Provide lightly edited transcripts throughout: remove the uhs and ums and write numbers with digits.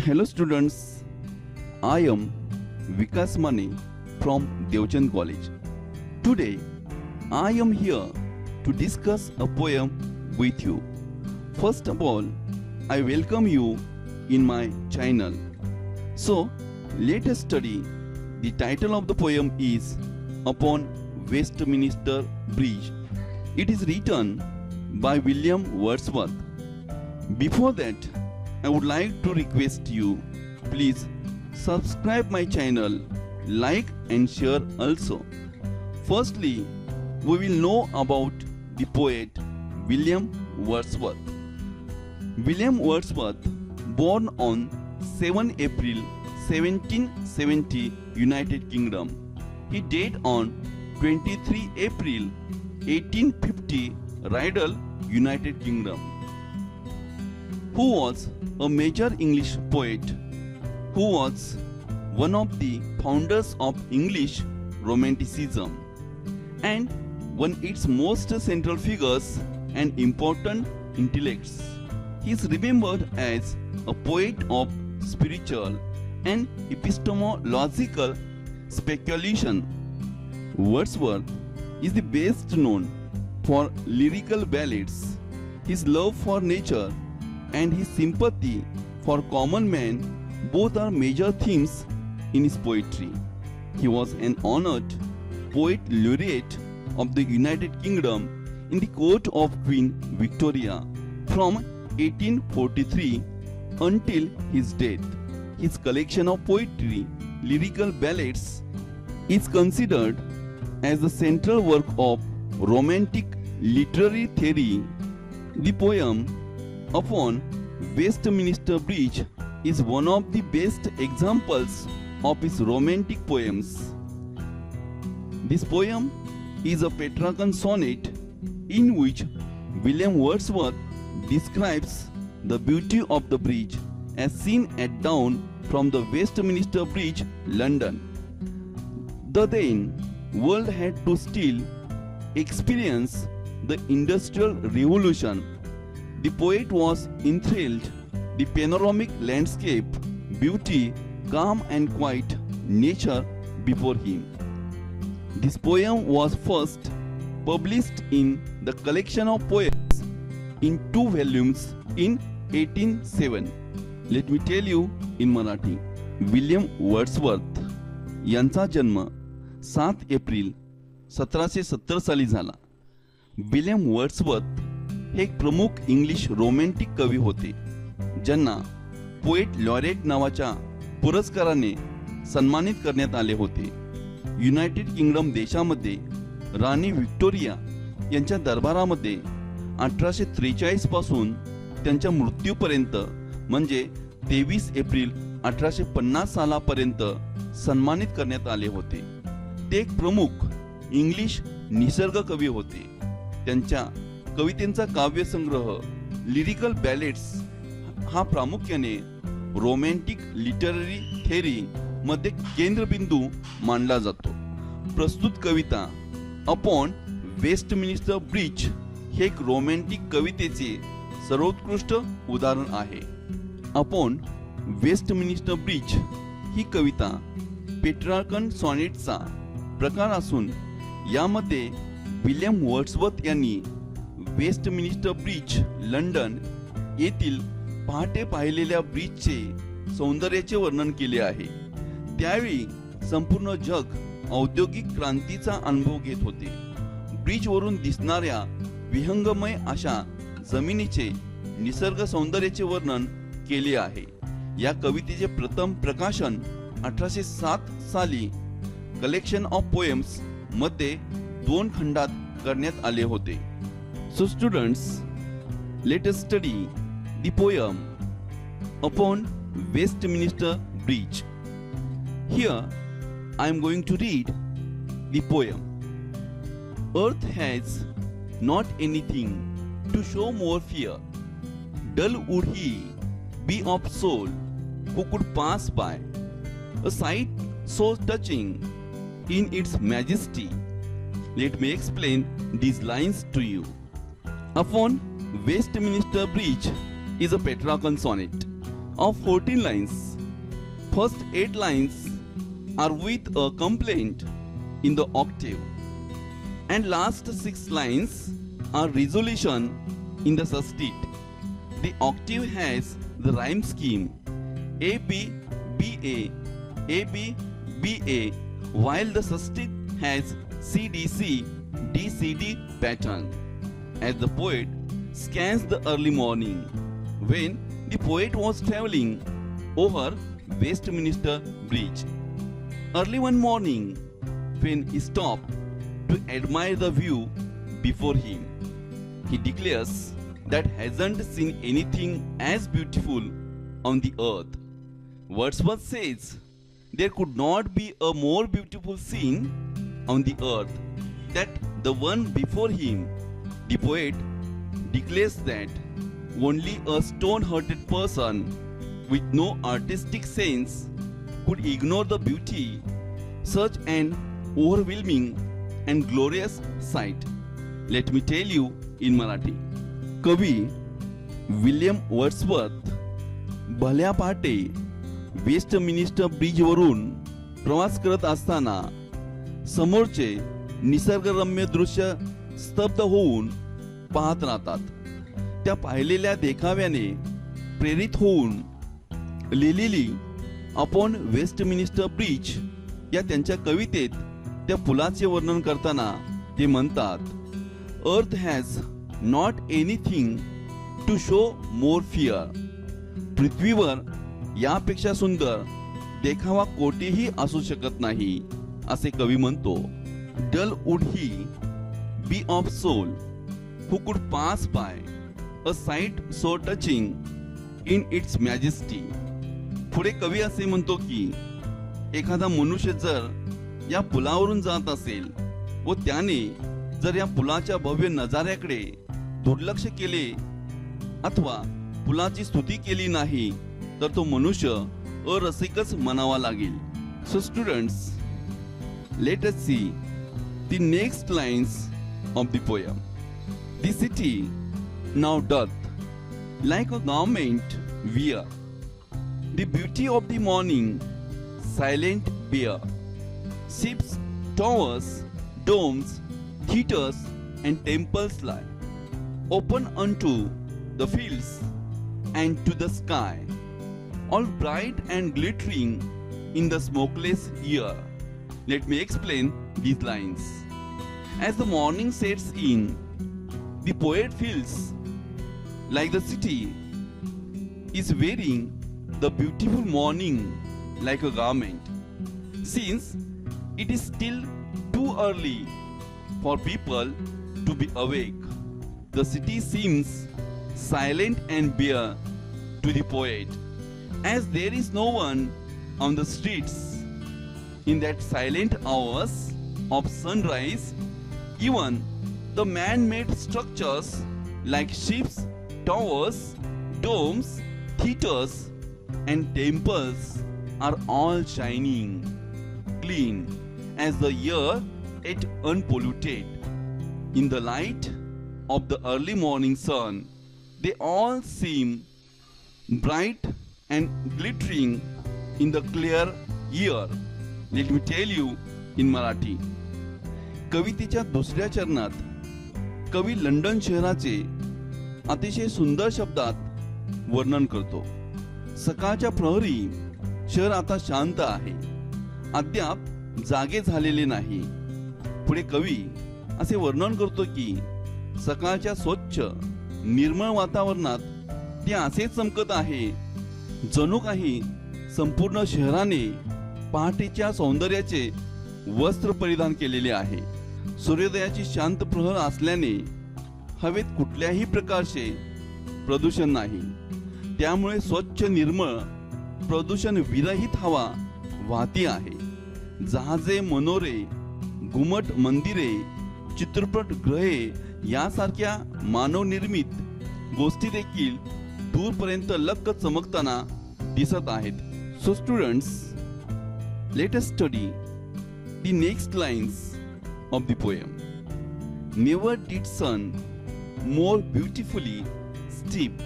Hello students, I am Vikas Mane from Devchand College. Today I am here to discuss a poem with you. First of all, I welcome you in my channel. So let us study. The title of the poem is Upon Westminster Bridge. It is written by William Wordsworth. Before that, I would like to request you, please subscribe my channel, like and share also. Firstly, we will know about the poet William Wordsworth. William Wordsworth, born on 7 April 1770, United Kingdom. He died on 23 April 1850, Rydal, United Kingdom. Who was a major English poet, who was one of the founders of English Romanticism and one of its most central figures and important intellects. He is remembered as a poet of spiritual and epistemological speculation. Wordsworth is the best known for lyrical ballads. His love for nature and his sympathy for common man both are major themes in his poetry. He was an honored poet laureate of the United Kingdom in the court of Queen Victoria from 1843 until his death. His collection of poetry, lyrical ballads, is considered as the central work of Romantic literary theory. The poem Upon Westminster Bridge is one of the best examples of his romantic poems. This poem is a Petrarchan sonnet in which William Wordsworth describes the beauty of the bridge as seen at dawn from the Westminster Bridge, London. The then world had to still experience the Industrial Revolution. The poet was enthralled the panoramic landscape, beauty, calm and quiet nature before him. This poem was first published in the collection of poems in 2 volumes in 1807. Let me tell you in Marathi. William Wordsworth यांचा जन्म 7 April 1770 साली झाला. William Wordsworth हे एक प्रमुख English romantic कवी होते, ज्यांना poet laureate नावाच्या पुरस्काराने सन्मानित करण्यात आले होते. युनायटेड किंगडम देशामध्ये राणी व्हिक्टोरिया यांच्या दरबारामध्ये 1843 पासून त्यांच्या मृत्यूपर्यंत म्हणजे 23 एप्रिल 1850 सालापर्यंत सन्मानित करण्यात आले होते. ते एक प्रमुख इंग्लिश निसर्ग कवी होते. त्यांच्या कवितेचा काव्यसंग्रह लिरिकल बॅलेड्स हा प्रामुख्याने रोमॅन्टिक लिटररी थेरी मध्ये केंद्रबिंदू मानला जातो. प्रस्तुत कविता अपॉन वेस्टमिनिस्टर ब्रिज हे एक रोमॅन्टिक कवितेचे सर्वोत्कृष्ट उदाहरण आहे. अपॉन वेस्टमिनिस्टर ब्रिज ही कविता पेट्रार्कन सॉनेटचा प्रकार असून यामध्ये विल्यम वर्ड्सवर्थ यांनी वेस्टमिनिस्टर ब्रिज, लंडन येथील पहाटे पाहिलेल्या ब्रिजचे सौंदर्याचे वर्णन केले आहे. त्यावेळी संपूर्ण जग औद्योगिक क्रांतीचा अनुभव घेत होते. ब्रिजवरून दिसणाऱ्या विहंगमय अशा जमिनीचे निसर्ग सौंदर्याचे वर्णन केले आहे. या कवितेचे प्रथम प्रकाशन 1807 साली कलेक्शन ऑफ पोएम्स मध्ये 2 खंडात करण्यात आले होते. So students, let us study the poem Upon Westminster Bridge. Here I am going to read the poem. Earth has not anything to show more fear. Dull would he be of soul who could pass by. A sight so touching in its majesty. Let me explain these lines to you. Upon Westminster Bridge is a Petrarchan sonnet. of 14 lines. First 8 lines are with a complaint in the octave, and last 6 lines are resolution in the sestet. The octave has the rhyme scheme A B B A A B B A, while the sestet has C D C D C D pattern. As the poet scans the early morning, when the poet was traveling over Westminster Bridge. Early one morning, when he stopped to admire the view before him, he declares that hasn't seen anything as beautiful on the earth. Wordsworth says there could not be a more beautiful scene on the earth than the one before him. The poet declares that only a stone-hearted person with no artistic sense could ignore the beauty, such an overwhelming and glorious sight. Let me tell you in Marathi. कवी William Wordsworth भल्या पहाटे Westminster ब्रिजवरून प्रवास करत असताना समोरचे निसर्गरम्य दृश्य स्तब्ध होऊन पाहत राहतात. त्या पाहिलेल्या देखाव्याने प्रेरित होऊन लिहिलेली अपॉन वेस्टमिनिस्टर ब्रिज या त्यांच्या कवितेत त्या पुलाचे वर्णन करताना ते म्हणतात, earth has not anything to show more fair. पृथ्वीवर यापेक्षा सुंदर देखावा कोठेही असू शकत नाही असे कवी म्हणतो. Dull would he be of soul who could pass by a sight so touching in its majesty. पुढे कवी असे म्हणतो की एखादा मनुष्य जर या पुलावरून जात असेल व त्याने जर या पुलाच्या भव्य नजाऱ्याकडे दुर्लक्ष केले अथवा पुलाची स्तुती केली नाही तर तो मनुष्य अरसिकच म्हणावा लागेल. So students, let us see the next lines of the poem. The city now doth like a garment wear the beauty of the morning silent bear. Ships, towers, domes, theaters and temples lie open unto the fields and to the sky, all bright and glittering in the smokeless year. Let me explain these lines. As the morning sets in, the poet feels like the city is wearing the beautiful morning like a garment. Since it is still too early for people to be awake, the city seems silent and bare to the poet, as there is no one on the streets. In that silent hours of sunrise, even the man-made structures like ships, towers, domes, theaters and temples are all shining, clean as the air yet unpolluted. In the light of the early morning sun, they all seem bright and glittering in the clear air. Let me tell you in Marathi. कवितेच्या दुसऱ्या चरणात कवी London शहराचे अतिशय सुंदर शब्दात वर्णन करतो. सकाळच्या प्रहरी शहर आता शांत आहे, अद्याप जागे झालेले नाही. पुढे कवी असे वर्णन करतो की सकाळच्या स्वच्छ निर्मळ वातावरणात ते असे चमकत आहे जणू काही संपूर्ण शहराने पहाटेच्या सौंदर्याचे वस्त्र परिधान केलेले आहे. सूर्योदयाची शांत प्रहर असल्याने हवेत कुठल्याही प्रकारचे प्रदूषण नाही. त्यामुळे स्वच्छ निर्मळ प्रदूषण विरहित हवा वाहती आहे. जहाजे, मनोरे, घुमट मंदिरे, चित्रपट ग्रहे यासारख्या मानवनिर्मित गोष्टी देखील दूरपर्यंत लक्क चमकताना दिसत आहेत. So students, let us study the next lines of the poem. Never did sun more beautifully steep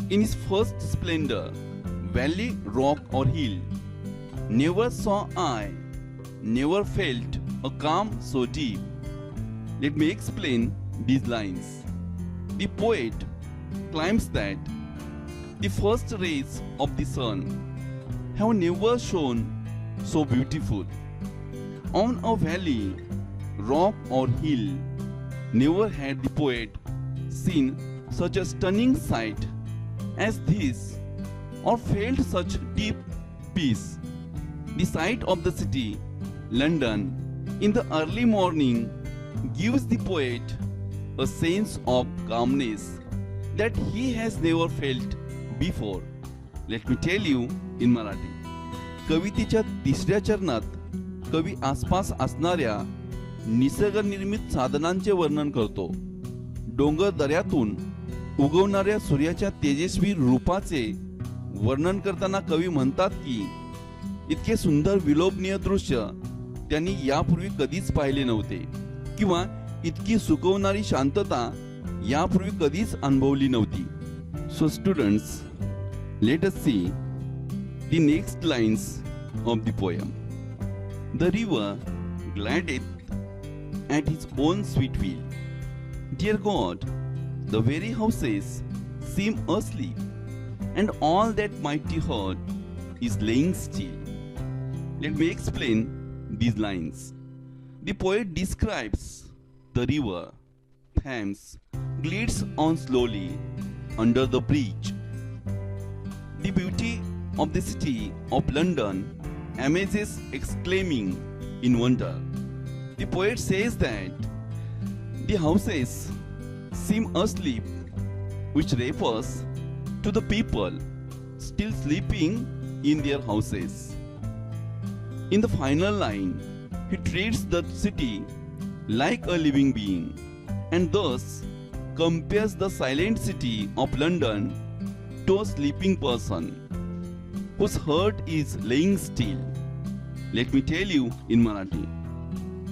in his first splendor valley, rock, or hill. Never saw I, never felt a calm so deep. Let me explain these lines. The poet claims that the first rays of the sun have never shone so beautiful. On a valley, rock, or hill, never had the poet seen such a stunning sight as this, or felt such deep peace. The sight of the city, London, in the early morning gives the poet a sense of calmness that he has never felt before. Let me tell you in Marathi. कवितेच्या तिसऱ्या चरणात कवी आसपास असणाऱ्या निसर्गनिर्मित साधनांचे वर्णन करतो. डोंगर दऱ्यातून उगवणाऱ्या सूर्याच्या तेजस्वी रूपाचे वर्णन करताना कवी म्हणतात की इतके सुंदर विलोभनीय दृश्य त्यांनी यापूर्वी कधीच पाहिले नव्हते किंवा इतकी सुकवणारी शांतता यापूर्वी कधीच अनुभवली नव्हती. So students, let us see the next lines of the poem. The river glideth at his own sweet will. Dear God, the very houses seem asleep, and all that mighty herd is laying still. Let me explain these lines. The poet describes the river Thames glides on slowly under the bridge. The beauty of the city of London amazes, exclaiming in wonder. The poet says that the houses seem asleep, which refers to the people still sleeping in their houses. In the final line, he treats the city like a living being and thus compares the silent city of London to a sleeping person whose heart is laying still. Let me tell you in Marathi.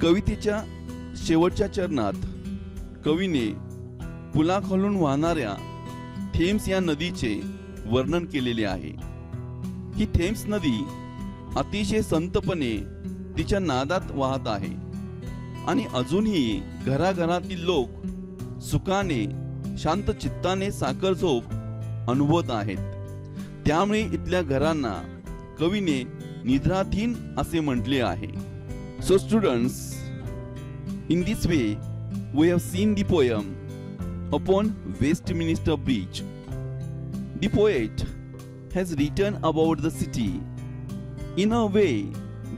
कवितेच्या शेवटच्या चरणात कवीने पुलाखालून वाहणाऱ्या Thames या नदीचे वर्णन केलेले आहे. ही Thames नदी अतिशय संतपणे तिच्या नादात वाहत आहे आणि अजूनही घराघरातील लोक सुखाने शांत चित्ताने साखर झोप अनुभवत आहेत. त्यामुळे इथल्या घरांना कवीने निद्राधीन असे म्हटले आहे. So students, in this way we have seen the poem upon Westminster bridge. The poet has written about the city in a way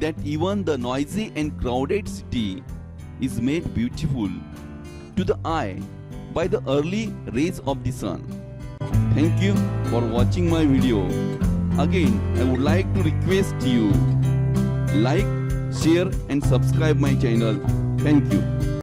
that even the noisy and crowded city is made beautiful to the eye by the early rays of the sun. Thank you for watching my video. Again, I would like to request you like, share and subscribe my channel. Thank you.